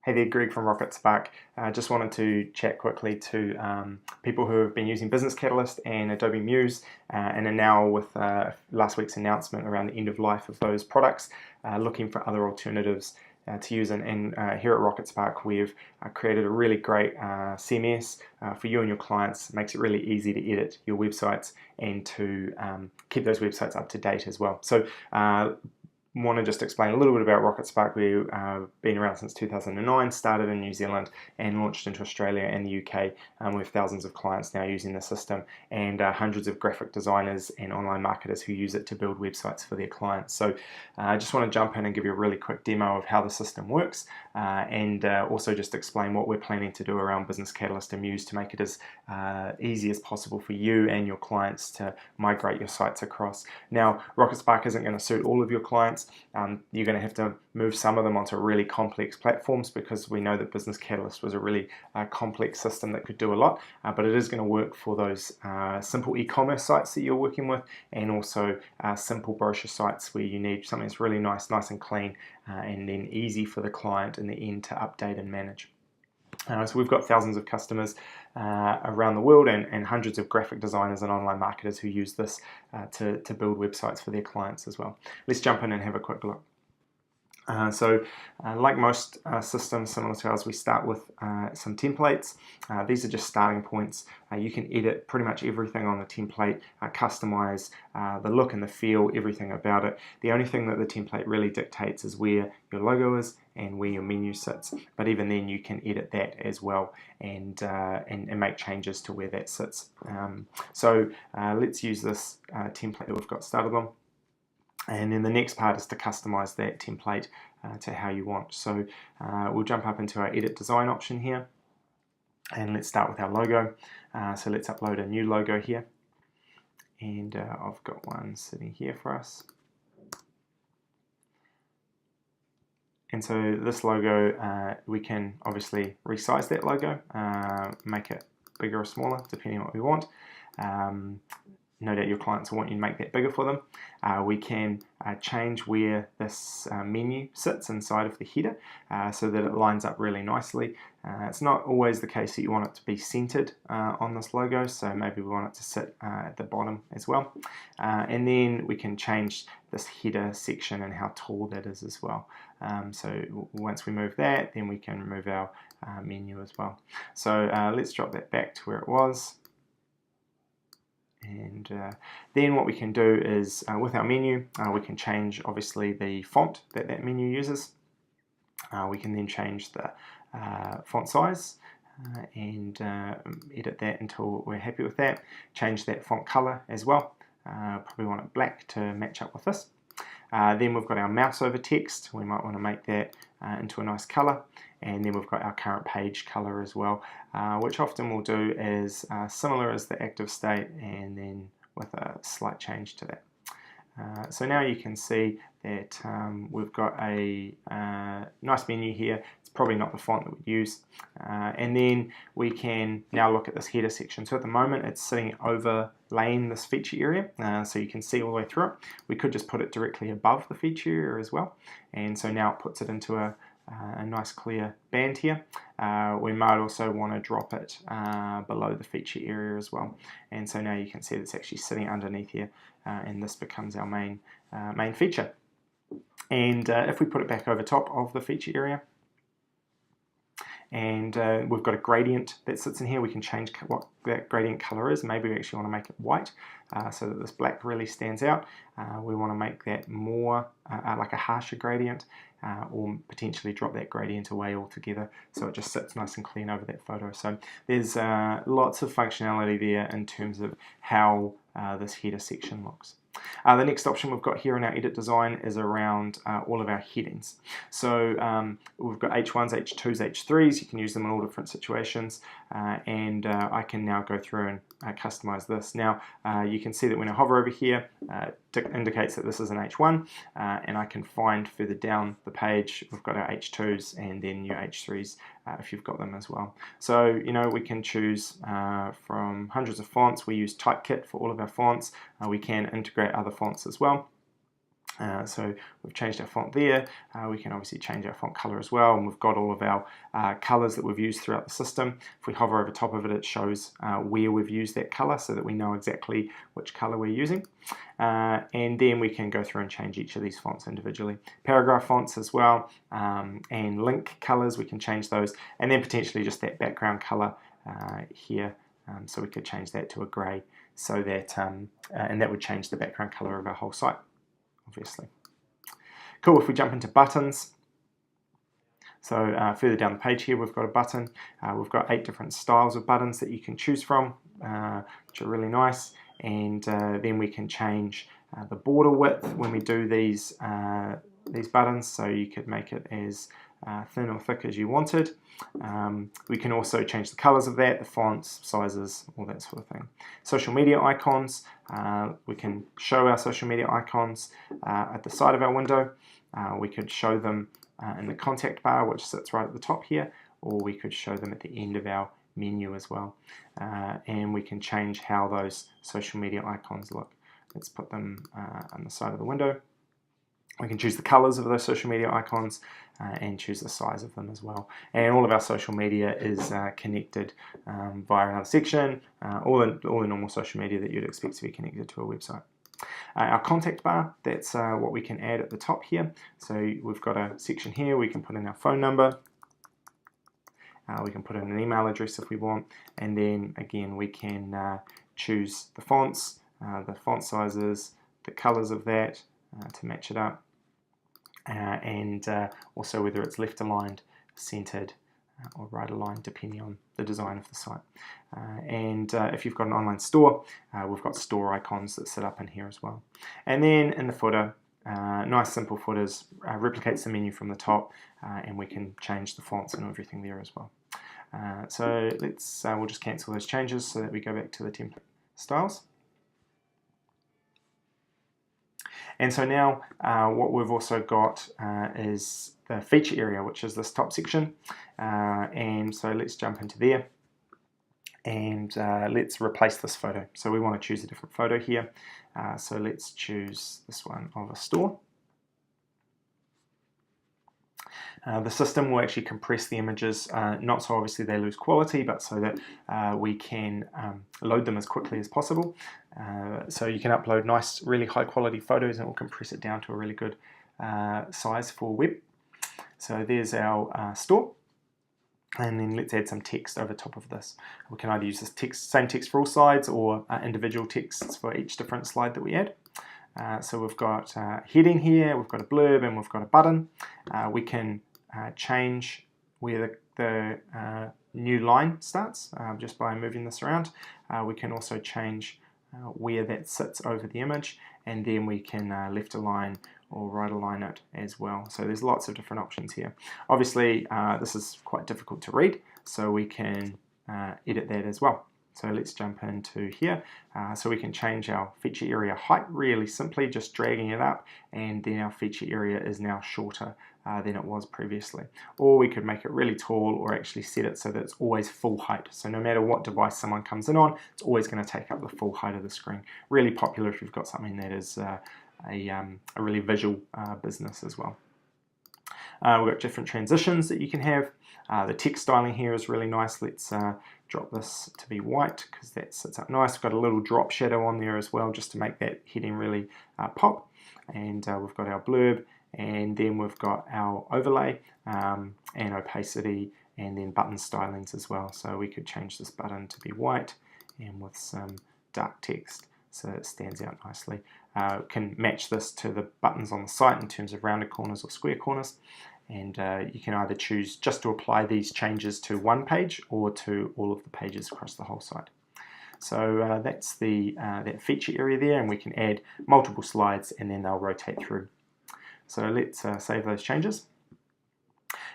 Hey there, Greg from Rocketspark. Just wanted to chat quickly to people who have been using Business Catalyst and Adobe Muse and are now, with last week's announcement around the end of life of those products, looking for other alternatives to use. And here at Rocketspark, we've created a really great CMS for you and your clients. It makes it really easy to edit your websites and to keep those websites up to date as well. So want to just explain a little bit about Rocketspark. We've been around since 2009, started in New Zealand and launched into Australia and the UK. We have thousands of clients now using the system and hundreds of graphic designers and online marketers who use it to build websites for their clients. So I just want to jump in and give you a really quick demo of how the system works and also just explain what we're planning to do around Business Catalyst and Muse to make it as easy as possible for you and your clients to migrate your sites across. Now, Rocketspark isn't going to suit all of your clients. You're going to have to move some of them onto really complex platforms because we know that Business Catalyst was a really complex system that could do a lot, but it is going to work for those simple e-commerce sites that you're working with, and also simple brochure sites where you need something that's really nice and clean, and then easy for the client in the end to update and manage. So we've got thousands of customers around the world and hundreds of graphic designers and online marketers who use this to build websites for their clients as well. Let's jump in and have a quick look. Like most systems similar to ours, we start with some templates. These are just starting points. You can edit pretty much everything on the template, customize the look and the feel, everything about it. The only thing that the template really dictates is where your logo is and where your menu sits. But even then, you can edit that as well and make changes to where that sits. Let's use this template that we've got started on. And then the next part is to customize that template to how you want. So we'll jump up into our edit design option here, and let's start with our logo. So let's upload a new logo here, and I've got one sitting here for us. And so this logo, we can obviously resize that logo, make it bigger or smaller depending on what we want. No doubt your clients will want you to make that bigger for them. We can change where this menu sits inside of the header so that it lines up really nicely. It's not always the case that you want it to be centered on this logo, so maybe we want it to sit at the bottom as well. And then we can change this header section and how tall that is as well. So once we move that, then we can remove our menu as well. So let's drop that back to where it was. And then what we can do is with our menu, we can change obviously the font that menu uses. We can then change the font size and edit that until we're happy with that. Change that font color as well. Probably want it black to match up with this. Then we've got our mouse over text. We might want to make that into a nice color. And then we've got our current page color as well, which often we'll do is similar as the active state and then with a slight change to that. So now you can see that we've got a nice menu here. It's probably not the font that we'd use. And then we can now look at this header section. So at the moment it's sitting overlaying this feature area, so you can see all the way through it. We could just put it directly above the feature area as well. And so now it puts it into a nice clear band here. We might also want to drop it below the feature area as well. And so now you can see it's actually sitting underneath here, and this becomes our main feature. And if we put it back over top of the feature area, and we've got a gradient that sits in here, we can change what that gradient color is. Maybe we actually want to make it white so that this black really stands out. We want to make that more like a harsher gradient, or potentially drop that gradient away altogether so it just sits nice and clean over that photo. So there's lots of functionality there in terms of how this header section looks. The next option we've got here in our edit design is around all of our headings. So we've got H1s, H2s, H3s. You can use them in all different situations, and I can now go through and customize this. Now you can see that when I hover over here, it indicates that this is an H1, and I can find further down the page we've got our H2s and then your H3s if you've got them as well. So you know, we can choose from hundreds of fonts. We use Typekit for all of our fonts. We can integrate other fonts as well. So we've changed our font there. We can obviously change our font color as well, and we've got all of our colors that we've used throughout the system. If we hover over top of it, it shows where we've used that color so that we know exactly which color we're using. And then we can go through and change each of these fonts individually. Paragraph fonts as well, and link colors, we can change those, and then potentially just that background color here. So we could change that to a gray, so that and that would change the background color of our whole site, obviously. Cool. If we jump into buttons, so further down the page here, we've got a button. We've got 8 different styles of buttons that you can choose from, which are really nice. And then we can change the border width when we do these buttons, so you could make it as thin or thick as you wanted. We can also change the colors of that, the fonts, sizes, all that sort of thing. Social media icons, we can show our social media icons at the side of our window. We could show them in the contact bar, which sits right at the top here, or we could show them at the end of our menu as well. And we can change how those social media icons look. Let's put them on the side of the window. We can choose the colors of those social media icons and choose the size of them as well. And all of our social media is connected via another section, all the normal social media that you'd expect to be connected to a website. Our contact bar, that's what we can add at the top here. So we've got a section here, we can put in our phone number, we can put in an email address if we want, and then again we can choose the fonts, the font sizes, the colors of that to match it up. And also whether it's left aligned, centered, or right aligned, depending on the design of the site. And if you've got an online store, we've got store icons that sit up in here as well. And then in the footer, nice simple footers, replicates the menu from the top, and we can change the fonts and everything there as well. So we'll just cancel those changes so that we go back to the template styles. And so now what we've also got is the feature area, which is this top section. And so let's jump into there, and let's replace this photo. So we want to choose a different photo here. So let's choose this one of a store. The system will actually compress the images, not so obviously they lose quality, but so that we can load them as quickly as possible. So you can upload nice, really high quality photos, and it will compress it down to a really good size for web. So there's our store. And then let's add some text over top of this. We can either use this text, same text for all slides, or individual texts for each different slide that we add. So we've got heading here, we've got a blurb, and we've got a button. We can change where the new line starts just by moving this around. We can also change where that sits over the image, and then we can left align or right align it as well. So there's lots of different options here. Obviously this is quite difficult to read, so we can edit that as well. So let's jump into here. So we can change our feature area height really simply, just dragging it up, and then our feature area is now shorter than it was previously. Or we could make it really tall, or actually set it so that it's always full height. So no matter what device someone comes in on, it's always going to take up the full height of the screen. Really popular if you've got something that is a really visual business as well. We've got different transitions that you can have. The text styling here is really nice. Let's drop this to be white because that sits up nice. We've got a little drop shadow on there as well, just to make that heading really pop. And we've got our blurb, and then we've got our overlay and opacity, and then button stylings as well. So we could change this button to be white and with some dark text so it stands out nicely. Can match this to the buttons on the site in terms of rounded corners or square corners. And you can either choose just to apply these changes to one page or to all of the pages across the whole site. So that's that feature area there, and we can add multiple slides and then they'll rotate through. So let's save those changes.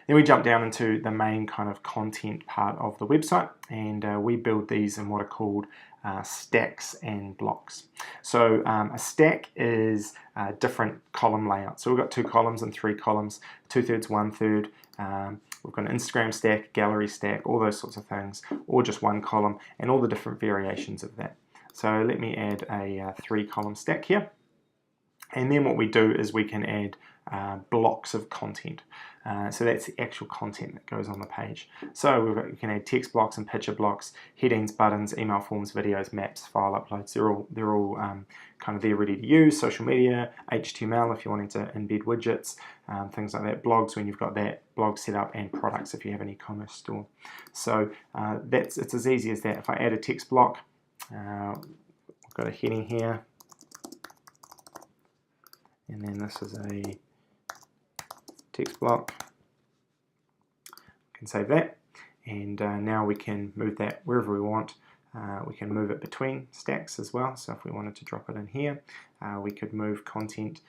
Then we jump down into the main kind of content part of the website, and we build these in what are called stacks and blocks. So a stack is a different column layout. So we've got 2 columns and 3 columns, 2/3, 1/3. We've got an Instagram stack, gallery stack, all those sorts of things, or just one column, and all the different variations of that. So let me add a 3-column stack here. And then what we do is we can add blocks of content. So that's the actual content that goes on the page. So we can add text blocks and picture blocks, headings, buttons, email forms, videos, maps, file uploads. They're all kind of there ready to use. Social media, HTML if you're wanting to embed widgets, things like that. Blogs when you've got that blog set up, and products if you have an e-commerce store. So it's as easy as that. If I add a text block, we've got a heading here, and then this is a text block. We can save that, and now we can move that wherever we want. We can move it between stacks as well, so if we wanted to drop it in here, we could move content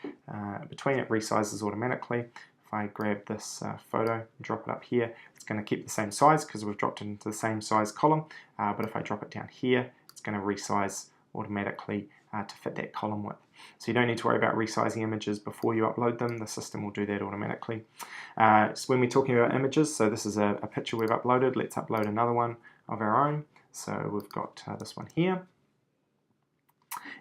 between it, resizes automatically. If I grab this photo and drop it up here, it's going to keep the same size because we've dropped it into the same size column, but if I drop it down here, it's going to resize automatically to fit that column width. So you don't need to worry about resizing images before you upload them. The system will do that automatically. So when we're talking about images, so this is a picture we've uploaded. Let's upload another one of our own. So we've got this one here.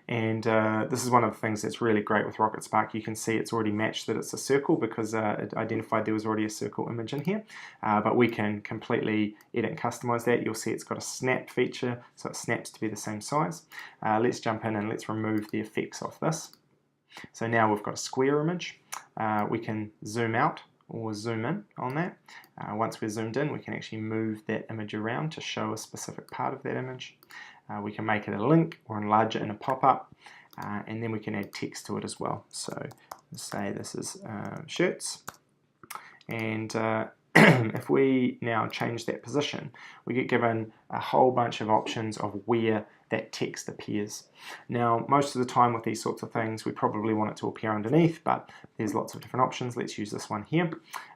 And this is one of the things that's really great with Rocketspark. You can see it's already matched that it's a circle because it identified there was already a circle image in here. But we can completely edit and customize that. You'll see it's got a snap feature, so it snaps to be the same size. Let's jump in and let's remove the effects off this. So now we've got a square image. We can zoom out or zoom in on that. Once we're zoomed in, we can actually move that image around to show a specific part of that image. We can make it a link or enlarge it in a pop-up, and then we can add text to it as well. So let's say this is shirts, and if we now change that position, we get given a whole bunch of options of where that text appears. Now, most of the time with these sorts of things, we probably want it to appear underneath, but there's lots of different options. Let's use this one here.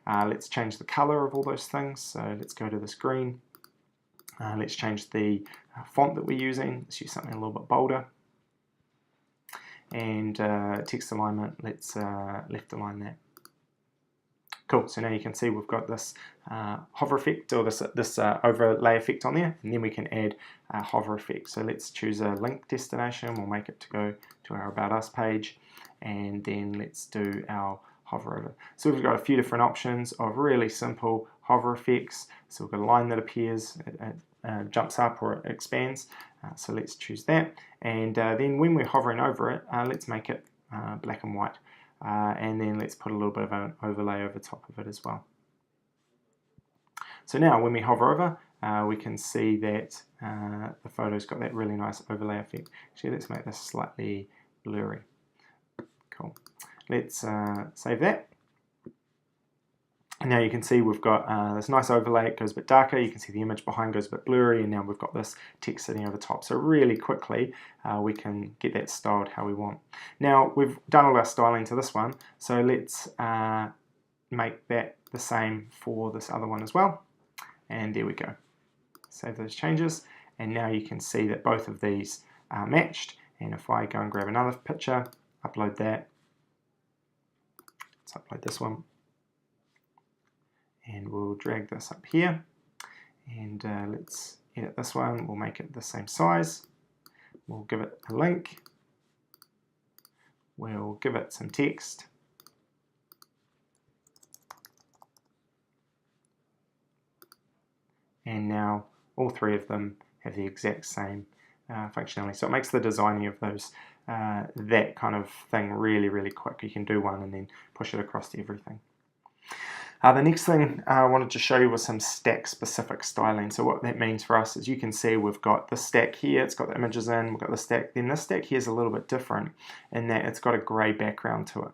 Let's change the color of all those things. So let's go to this green. Let's change the font that we're using. Let's use something a little bit bolder. And text alignment, let's left align that. Cool, so now you can see we've got this hover effect, or this overlay effect on there, and then we can add a hover effect. So let's choose a link destination. We'll make it to go to our About Us page, and then let's do our hover over. So we've got a few different options of really simple hover effects. So we've got a line that appears, it jumps up or it expands. So let's choose that. And then when we're hovering over it, let's make it black and white. And then let's put a little bit of an overlay over top of it as well. So now when we hover over, we can see that the photo's got that really nice overlay effect. Actually, let's make this slightly blurry. Cool. Let's save that. And now you can see we've got this nice overlay. It goes a bit darker. You can see the image behind goes a bit blurry, and now we've got this text sitting over top. So really quickly we can get that styled how we want. Now we've done all our styling to this one, so let's make that the same for this other one as well. And there we go. Save those changes, and now you can see that both of these are matched. And if I go and grab another picture, upload that. Let's upload this one. And we'll drag this up here, and let's edit this one. We'll make it the same size. We'll give it a link. We'll give it some text. And now all three of them have the exact same functionality. So it makes the designing of those, that kind of thing really, really quick. You can do one and then push it across to everything. The next thing I wanted to show you was some stack-specific styling. So what that means for us is you can see we've got the stack here, it's got the images in, we've got the stack. Then this stack here is a little bit different in that it's got a grey background to it.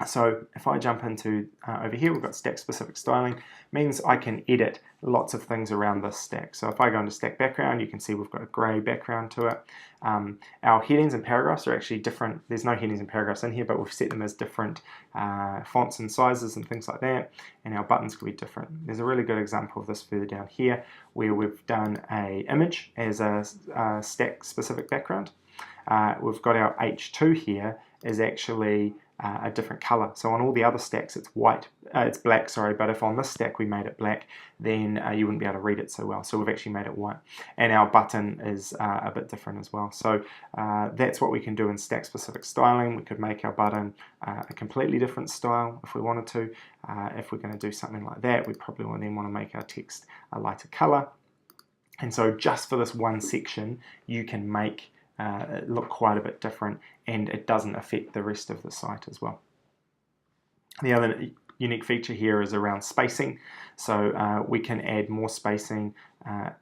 So if I jump into over here, we've got stack-specific styling. Means I can edit lots of things around this stack. So if I go into stack background, you can see we've got a grey background to it. Our headings and paragraphs are actually different. There's no headings and paragraphs in here, but we've set them as different fonts and sizes and things like that. And our buttons could be different. There's a really good example of this further down here, where we've done an image as a stack-specific background. We've got our H2 here is actually a different color. So on all the other stacks it's white, it's black, sorry, but if on this stack we made it black, then you wouldn't be able to read it so well. So we've actually made it white. And our button is a bit different as well. So that's what we can do in stack specific styling. We could make our button a completely different style if we wanted to. If we're going to do something like that, we probably then want to make our text a lighter color. And so just for this one section, you can make it look quite a bit different, and it doesn't affect the rest of the site as well. The other unique feature here is around spacing. So we can add more spacing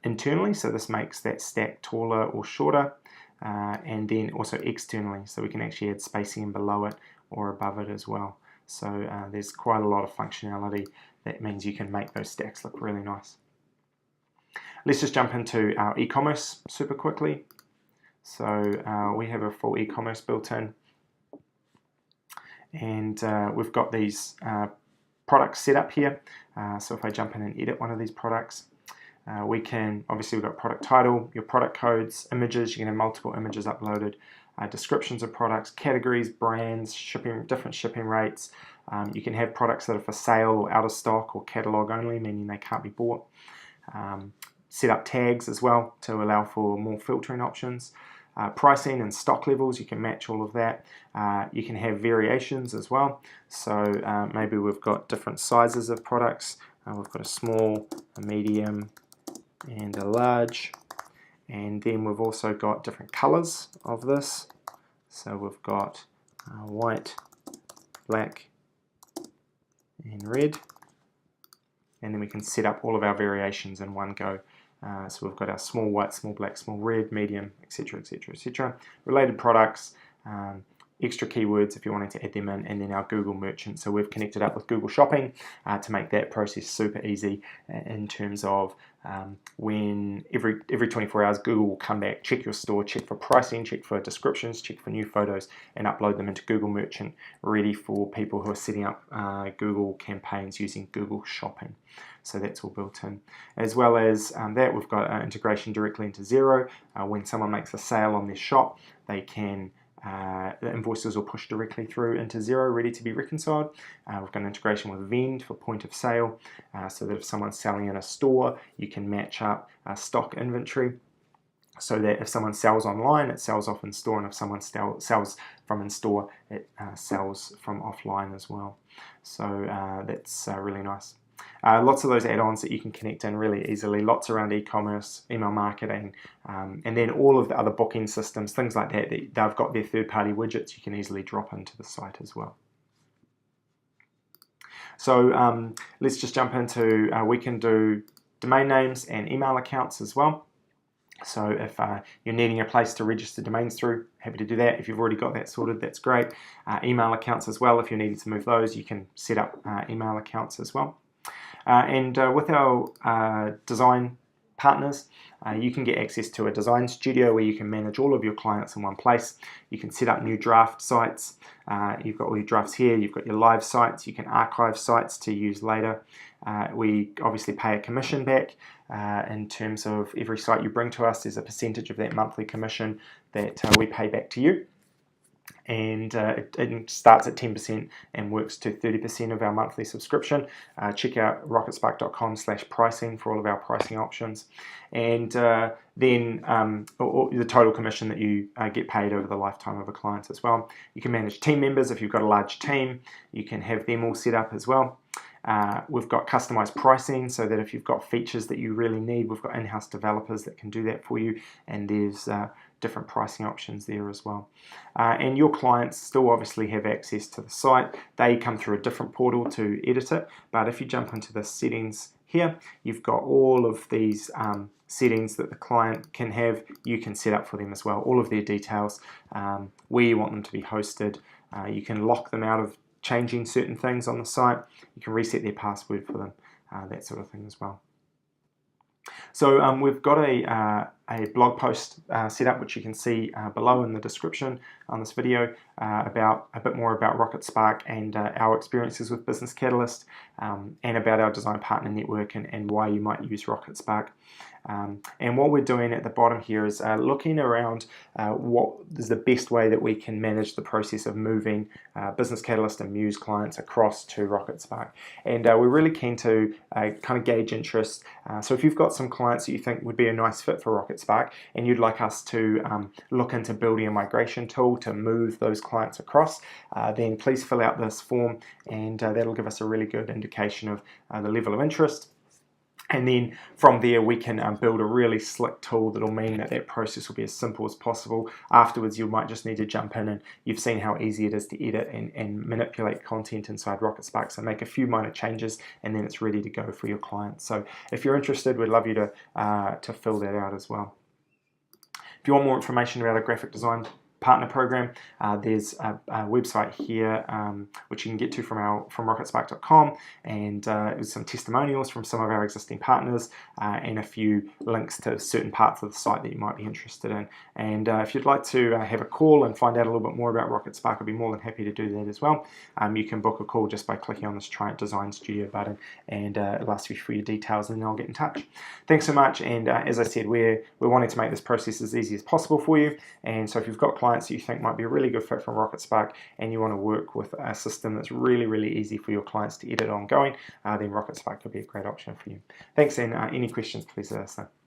internally, so this makes that stack taller or shorter, and then also externally, so we can actually add spacing in below it or above it as well. So there's quite a lot of functionality that means you can make those stacks look really nice. Let's just jump into our e-commerce super quickly. So we have a full e-commerce built in, and we've got these products set up here. So if I jump in and edit one of these products, we can, obviously we've got product title, your product codes, images, you can have multiple images uploaded, descriptions of products, categories, brands, shipping, different shipping rates. You can have products that are for sale or out of stock or catalog only, meaning they can't be bought. Set up tags as well to allow for more filtering options. Pricing and stock levels, you can match all of that. You can have variations as well. So maybe we've got different sizes of products. We've got a small, a medium, and a large. And then we've also got different colors of this. So we've got white, black, and red. And then we can set up all of our variations in one go. So we've got our small white, small black, small red, medium, etc., etc., etc. Related products, extra keywords if you wanted to add them in, and then our Google Merchant. So we've connected up with Google Shopping to make that process super easy in terms of when every 24 hours Google will come back, check your store, check for pricing, check for descriptions, check for new photos, and upload them into Google Merchant, ready for people who are setting up Google campaigns using Google Shopping. So that's all built in. As well as that, we've got integration directly into Xero. When someone makes a sale on their shop, they can the invoices will push directly through into Xero, ready to be reconciled. We've got an integration with Vend for point of sale, so that if someone's selling in a store, you can match up stock inventory, so that if someone sells online, it sells off in store, and if someone sells from in store, it sells from offline as well. So that's really nice. Lots of those add-ons that you can connect in really easily, lots around e-commerce, email marketing, and then all of the other booking systems, things like that, they've got their third-party widgets you can easily drop into the site as well. So let's just jump into, we can do domain names and email accounts as well. So if you're needing a place to register domains through, happy to do that. If you've already got that sorted, that's great. Email accounts as well, if you're needing to move those, you can set up email accounts as well. And with our design partners, you can get access to a design studio where you can manage all of your clients in one place. You can set up new draft sites. You've got all your drafts here. You've got your live sites. You can archive sites to use later. We obviously pay a commission back in terms of every site you bring to us. There's a percentage of that monthly commission that we pay back to you. And it starts at 10% and works to 30% of our monthly subscription. Check out rocketspark.com/pricing for all of our pricing options. And then the total commission that you get paid over the lifetime of a client as well. You can manage team members if you've got a large team. You can have them all set up as well. We've got customized pricing, so that if you've got features that you really need, we've got in-house developers that can do that for you, and there's different pricing options there as well. And your clients still obviously have access to the site. They come through a different portal to edit it, but if you jump into the settings here, you've got all of these settings that the client can have. You can set up for them as well, all of their details, where you want them to be hosted. You can lock them out of changing certain things on the site. You can reset their password for them, that sort of thing as well. So we've got a a blog post set up, which you can see below in the description on this video, about a bit more about Rocketspark and our experiences with Business Catalyst, and about our design partner network and why you might use Rocketspark. And what we're doing at the bottom here is looking around what is the best way that we can manage the process of moving Business Catalyst and Muse clients across to Rocketspark. And we're really keen to kind of gauge interest. So if you've got some clients that you think would be a nice fit for Rocketspark and you'd like us to look into building a migration tool to move those clients across, then please fill out this form, and that'll give us a really good indication of the level of interest. And then from there we can build a really slick tool that'll mean that that process will be as simple as possible. Afterwards you might just need to jump in, and you've seen how easy it is to edit and manipulate content inside Rocketspark. So make a few minor changes and then it's ready to go for your clients. So if you're interested, we'd love you to fill that out as well. If you want more information about our graphic design partner program, there's a website here which you can get to from rocketspark.com, and some testimonials from some of our existing partners, and a few links to certain parts of the site that you might be interested in. And if you'd like to have a call and find out a little bit more about Rocketspark, I'd be more than happy to do that as well. You can book a call just by clicking on this Try It Design Studio button, and it'll ask you for your details, and then I'll get in touch. Thanks so much, and as I said, we're wanting to make this process as easy as possible for you. And so if you've got clients that you think might be a really good fit from Rocketspark and you want to work with a system that's really, really easy for your clients to edit ongoing, then Rocketspark could be a great option for you. Thanks, and any questions, please let us know.